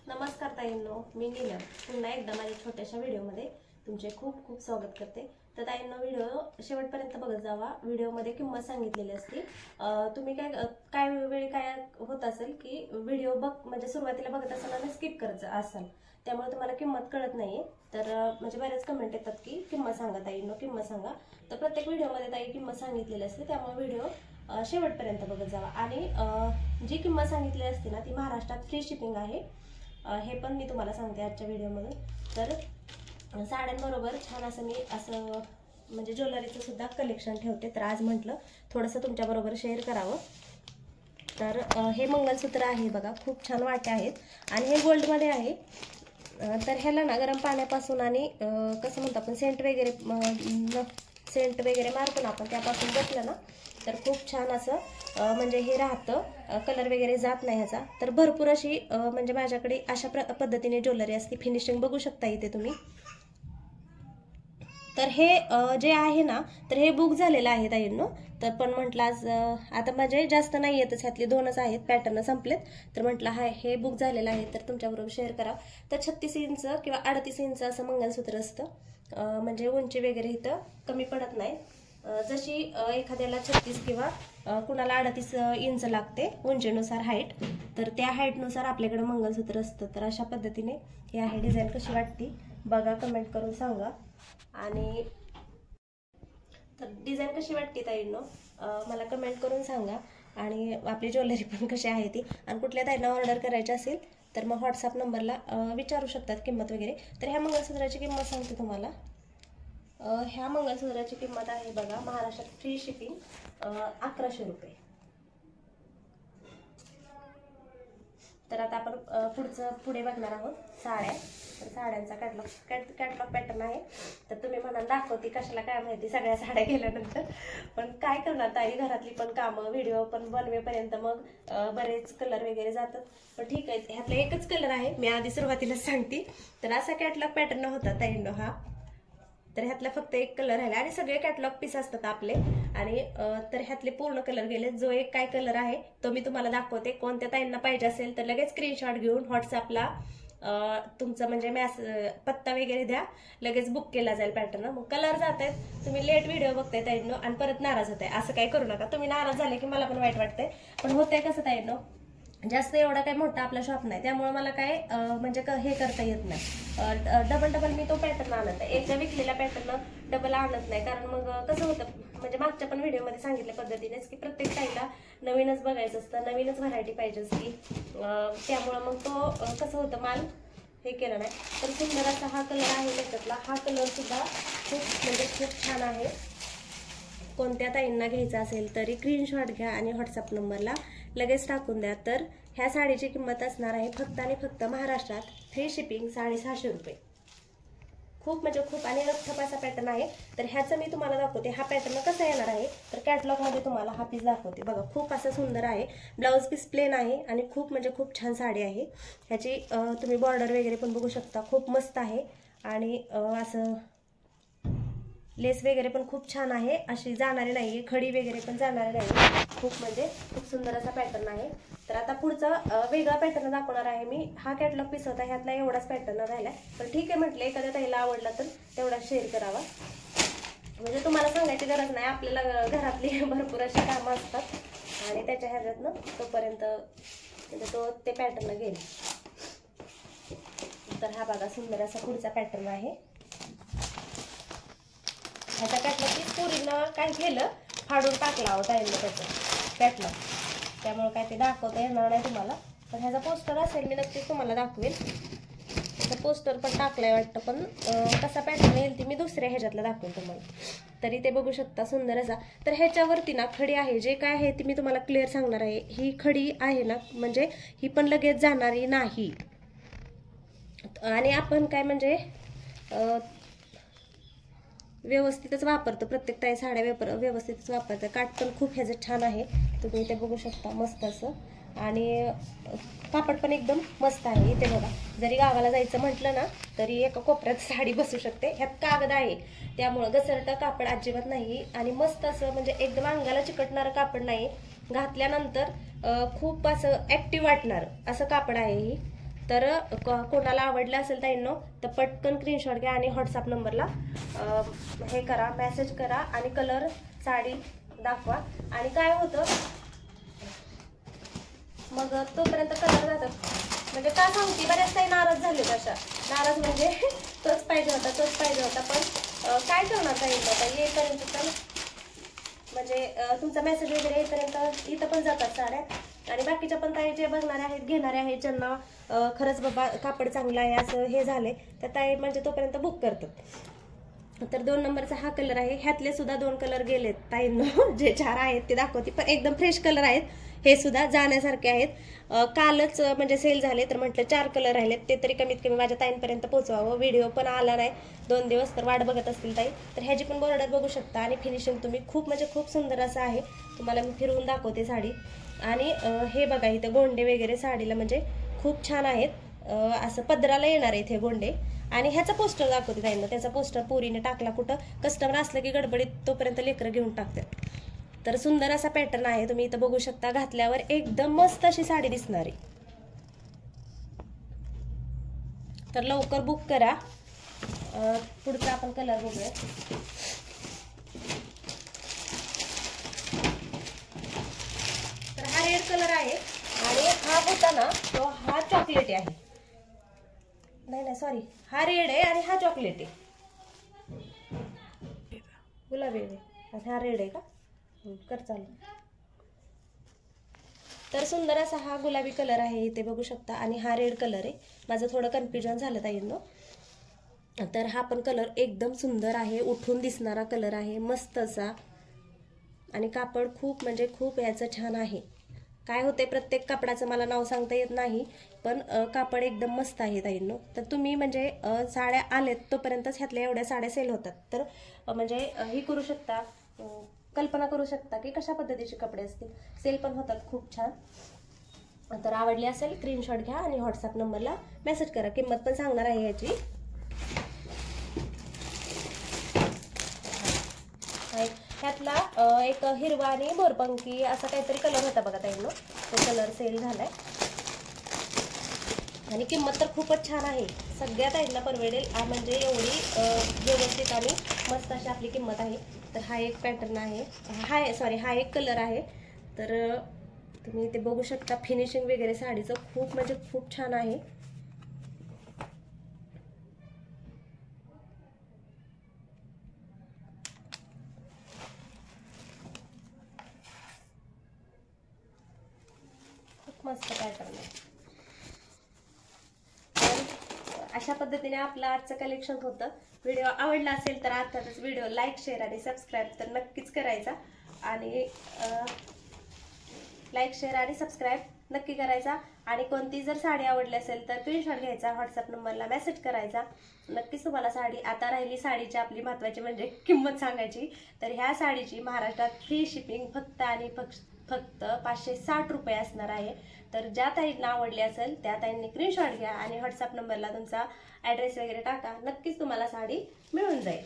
नमस्कार ताईंनो, मी नीलम पुन्हा एकदा माझ्या छोट्याशा व्हिडिओमध्ये तुमचे खूप खूप स्वागत करते। तर ताईंनो, व्हिडिओ शेवटपर्यंत बघत जावा। व्हिडिओमध्ये किंमत सांगितलेली असते। तुम्ही काय वेळी काय होत असेल की व्हिडिओ म्हणजे सुरुवातीला बघत असाल आणि स्किप करत असाल, त्यामुळे तुम्हाला किंमत कळत नाहीये। तर म्हणजे बरेच कमेंट येतात की किंमत सांगा ताईंनो, किंमत सांगा। तर प्रत्येक व्हिडिओमध्ये ताई किंमत सांगितलेली असते, त्यामुळे व्हिडिओ शेवटपर्यंत बघत जावा। आणि जी किंमत सांगितलेली असते ना ती महाराष्ट्रात फ्री शिपिंग आहे, हे पण मी तुम्हाला सांगते आजच्या व्हिडिओमध्ये। तर साड्यांबरोबर छान असं मी म्हणजे ज्वेलरीचं सुद्धा कलेक्शन ठेवते, तर आज म्हटलं थोडंसं तुमच्याबरोबर शेअर करावं। तर हे मंगलसूत्र आहे बघा, खूप छान वाटे आहेत आणि हे गोल्डमध्ये आहे। तर ह्याला ना गरम पाण्यापासून आणि कसं म्हणतो आपण सेंट वगैरे मारतो ना आपण, त्यापासून घेतलं ना तर खूप छान असं म्हणजे हे राहतं, कलर वगैरे जात नाही ह्याचा। तर भरपूर अशी म्हणजे माझ्याकडे अशा पद्धतीने ज्वेलरी असते, फिनिशिंग बघू शकता इथे तुम्ही। तर हे जे आहे ना तर हे बुक झालेलं आहे ताईंनो। तर पण म्हटलं आज आता म्हणजे जास्त नाही येतच, ह्यातले दोनच आहेत, पॅटर्न संपलेत। तर म्हटलं हे बुक झालेलं आहे तर तुमच्याबरोबर शेअर करावं। तर 36 इंच किंवा 38 इंच असं मंगलसूत्र असतं, म्हणजे उंची वगैरे इथं कमी पडत नाही। जशी एखाद्याला 36 किंवा कुणाला 38 इंच लागते उंचीनुसार हाईट, तर त्या हाईटनुसार आपल्याकडे मंगलसूत्र असतं। तर अशा पद्धतीने ही आहे डिझाईन, कशी वाटते बघा, कमेंट करून सांगा। आणि तर डिझाईन कशी वाटते ताईंनो मला कमेंट करून सांगा। आणि आपली ज्वेलरी पण कशी आहे ती, आणि कुठल्या ताईंना ऑर्डर करायची असेल तर मग व्हॉट्सअप नंबरला विचारू शकतात किंमत वगैरे। तर ह्या मंगळसूत्राची किंमत सांगते तुम्हाला। ह्या मंगळसूत्राची किंमत आहे बघा, महाराष्ट्रात फ्री शिपिंग 1100 रुपये। तर आता आपण पुढे बघणार आहोत साड्या। तर साड्यांचा कॅटलॉग पॅटर्न आहे। तर तुम्ही म्हणाल दाखवते कशाला, काय माहिती सगळ्या साड्या गेल्यानंतर, पण काय करणार ताई, घरातली पण कामं, व्हिडिओ पण बनवेपर्यंत मग बरेच कलर वगैरे जातात। पण ठीक आहे, ह्यातला एकच कलर आहे, मी आधी सुरुवातीलाच सांगते। तर असा कॅटलॉग पॅटर्न होता ताईंनो हा। तर ह्यातला फक्त एक कलर आहे आणि सगळे कॅटलॉग पीस असतात आपले। आणि तर ह्यातले पूर्ण कलर गेले, जो एक काय कलर आहे तो मी तुम्हाला दाखवते। कोणत्या ताईंना पाहिजे असेल तर लगेच स्क्रीनशॉट घेऊन व्हॉट्सअपला तुमचं म्हणजे पत्ता वगैरे द्या, लगेच बुक केला जाईल पॅटर्न। मग कलर जात आहेत, तुम्ही लेट व्हिडिओ बघताय ताईंनो आणि परत नाराज होताय, असं काही करू नका। तुम्ही नाराज झाले की मला पण वाईट वाटतंय, पण होतंय कसं ताईंनो, जास्त एवढा काही मोठा आपला शॉप नाही, त्यामुळे मला काय म्हणजे हे करता येत नाही। डबल मी तो पॅटर्न आणत आहे, एकदा विकलेला पॅटर्न डबल आणत नाही, कारण मग कसं होतं, म्हणजे मागच्या पण व्हिडिओमध्ये सांगितल्या पद्धतीनेच की प्रत्येक ताईला नवीनच बघायचं असतं, नवीनच व्हरायटी पाहिजे असती। त्यामुळे मग तो कसं होतं, माल हे केलं नाही। तर सुंदर असा हा कलर आहे त्याच्यातला, हा कलर सुद्धा खूप छान आहे। कोणत्या ताईंना घ्यायचा असेल तरी स्क्रीनशॉट घ्या आणि व्हॉट्सअप नंबरला लगेच टाकून द्या। तर ह्या साडीची किंमत असणार आहे फक्त आणि फक्त महाराष्ट्रात फ्री शिपिंग 650 रुपये। खूप आणि रफ्फ असा पॅटर्न आहे। तर ह्याचं मी तुम्हाला दाखवते, हा पॅटर्न कसा येणार आहे। तर कॅटलॉग मध्ये तुम्हाला हा पीस दाखवते बघा, खूप असं सुंदर आहे। ब्लाउज पीस प्लेन आहे आणि खूप छान साडी आहे। ह्याची तुम्ही बॉर्डर वगैरे पण बघू शकता, खूप मस्त आहे। आणि असं लेस वगैरे पण खूप छान आहे, अशी जाणारी नाहीये, खडी वगैरे पण जाणारी नाही, खूप सुंदर असा पॅटर्न आहे। तर आता पुढचा वेगळा पॅटर्न दाखवणार आहे मी। हा कॅटलॉग पीस होता, ह्यातला एवढाच पॅटर्न राहिला, पण ठीक आहे म्हटलं एखाद्या ताईला आवडला तर तेवढाच शेअर करावा। म्हणजे तुम्हाला सांगायची गरज नाही, आपल्याला घरातली भरपूर अशी कामं असतात आणि त्याच्या ह्याच्यातनं तोपर्यंत म्हणजे ते पॅटर्न घेईल। तर हा बघा सुंदर असा पुढचा पॅटर्न आहे। ह्याचा कॅटलॉग पीस पुरीनं काय केलं, फाडून टाकला होता त्याचं कॅटलॉग, त्यामुळे काय ते दाखवता येणार नाही तुम्हाला। पण ह्याचा पोस्टर असेल मी नक्कीच तुम्हाला दाखवेल, त्याचा पोस्टर पण टाकलाय वाटतं, पण कसा पॅटर्न येईल ती मी दुसऱ्या ह्याच्यातला दाखवेल तुम्हाला। तरी ते बघू शकता सुंदर असा। तर ह्याच्यावरती ना खडी आहे, जे काय आहे ती मी तुम्हाला क्लिअर सांगणार आहे। ही खडी आहे ना, म्हणजे ही पण लगेच जाणारी नाही, आणि आपण काय म्हणजे व्यवस्थितच वापरतो, प्रत्येक ताई साड्या व्यवस्थितच वापरतात। काठ पण खूप ह्याचं छान आहे, तुम्ही इथे बघू शकता मस्त असं। आणि कापड पण एकदम मस्त आहे। इथे बघा, जरी गावाला जायचं म्हटलं ना तरी एका कोपऱ्यात साडी बसू शकते। ह्यात कागद आहे त्यामुळे घसरतं कापड अजिबात नाही, आणि मस्त असं म्हणजे एकदम अंगाला चिकटणारं कापड नाही, घातल्यानंतर खूप असं ऍक्टिव्ह वाटणार असं कापड आहे ही। तर कोणाला आवडलं असेल ताईंनो तर पटकन स्क्रीनशॉट घ्या आणि व्हॉट्सअप नंबरला हे करा, मेसेज करा आणि कलर साडी दाखवा. आणि काय होतं मग तोपर्यंत कलर जातात. म्हणजे का सांगते, बऱ्याच काही नाराज झाले अशा. नाराज म्हणजे तोच पाहिजे होता पण काय करणार ताईंनो, आता येईपर्यंत तर म्हणजे तुमचा मेसेज वगैरे येईपर्यंत इथं पण जातात साड्या. आणि बाकीच्या पण ताई जे बघणारे आहेत, घेणारे आहेत, ज्यांना खरंच बाबा कापड चांगलं आहे असं हे झाले तर ताई म्हणजे तोपर्यंत बुक करतात. तर 2 नंबरचा हा कलर आहे. ह्यातले सुद्धा 2 कलर गेलेत ताईंनो, जे 4 आहेत ते दाखवते पण एकदम फ्रेश कलर आहेत. हे सुद्धा जाण्यासारखे आहेत. कालच म्हणजे सेल झाले तर म्हटलं 4 कलर राहिलेत, ते तरी कमीत कमी माझ्या ताईंपर्यंत पोहोचवावं. व्हिडिओ पण आला नाही 2 दिवस, तर वाट बघत असतील ताई. तर ह्याची पण बॉर्डर बघू शकता आणि फिनिशिंग तुम्ही खूप म्हणजे खूप सुंदर असं आहे. तुम्हाला मी फिरवून दाखवते साडी. आणि हे बघा इथे गोंडे वगैरे साडीला म्हणजे खूप छान आहेत. असं पदराला येणार आहेत हे गोंडे. आणि ह्याचा पोस्टर दाखवते ताईंना. त्याचा पोस्टर पोरीने टाकला कुठं, कस्टमर असलं की गडबडीत तोपर्यंत लेकरं घेऊन टाकतात. तर सुंदर असा पॅटर्न आहे, तुम्ही इथं बघू शकता. घातल्यावर एकदम मस्त अशी साडी दिसणार आहे. तर लवकर बुक करा. पुढचा आपण कलर बघूया. तर हा रेड कलर आहे आणि हा होता ना तो हा चॉकलेटी आहे. नाही सॉरी, हा रेड आहे आणि हा चॉकलेटी गुलाबी आहे. हा रेड आहे का, कर चालू. तर सुंदर असा हा गुलाबी कलर आहे इथे बघू शकता आणि हा रेड कलर आहे. माझं थोडं कन्फ्युजन झालं ताईंनो. तर हा पण कलर एकदम सुंदर आहे, उठून दिसणारा कलर आहे मस्त असा. आणि कापड खूप म्हणजे खूप याचं छान आहे. काय होते प्रत्येक कापडाचं मला नाव सांगता येत नाही पण कापड एकदम मस्त आहे ताईंनो. तर तुम्ही म्हणजे साड्या आलेत तोपर्यंतच ह्यातल्या एवढ्या साड्या सेल होतात. तर म्हणजे ही करू शकता, कल्पना करू शकता की कशा पद्धतीचे कपडे असतील. सेल पण होतात खूप छान. तर आवडली असेल स्क्रीनशॉट घ्या आणि व्हॉट्सअप नंबरला मेसेज करा. किंमत पण सांगणार आहे याची. ह्यातला एक हिरवा आणि मोरपंखी असा काहीतरी कलर होता बघा ताईंनो, तो कलर सेल झालाय. आणि किंमत तर खूपच छान आहे. सगळ्या ताईंना परवडेल म्हणजे एवढी व्यवस्थित आणि मस्त अशी आपली किंमत आहे. तर हा एक पॅटर्न आहे, हा एक कलर आहे. तर तुम्ही ते बघू शकता. फिनिशिंग वगैरे साडीचं खूप म्हणजे खूप छान आहे. खूप मस्त पॅटर्न आहे. अशा पद्धतीने आपलं आजचं कलेक्शन होतं. व्हिडिओ आवडला असेल तर आताच व्हिडिओ लाईक, शेअर आणि सबस्क्राईब तर नक्कीच करायचा. आणि लाईक, शेअर आणि सबस्क्राईब नक्की करायचा. आणि कोणती जर साडी आवडली असेल तर स्क्रीनशॉट घ्यायचा, व्हॉट्सअप नंबरला मेसेज करायचा. नक्कीच तुम्हाला साडी. आता राहिली साडीची आपली महत्त्वाची म्हणजे किंमत सांगायची. तर ह्या साडीची महाराष्ट्रात फ्री शिपिंग फक्त आणि फक्त 560 रुपये असणार आहे. तर ज्या ताईंना आवडली असेल त्या ताईंनी स्क्रीनशॉट घ्या आणि व्हॉट्सअप नंबरला तुमचा ॲड्रेस वगैरे टाका. नक्कीच तुम्हाला साडी मिळून जाईल.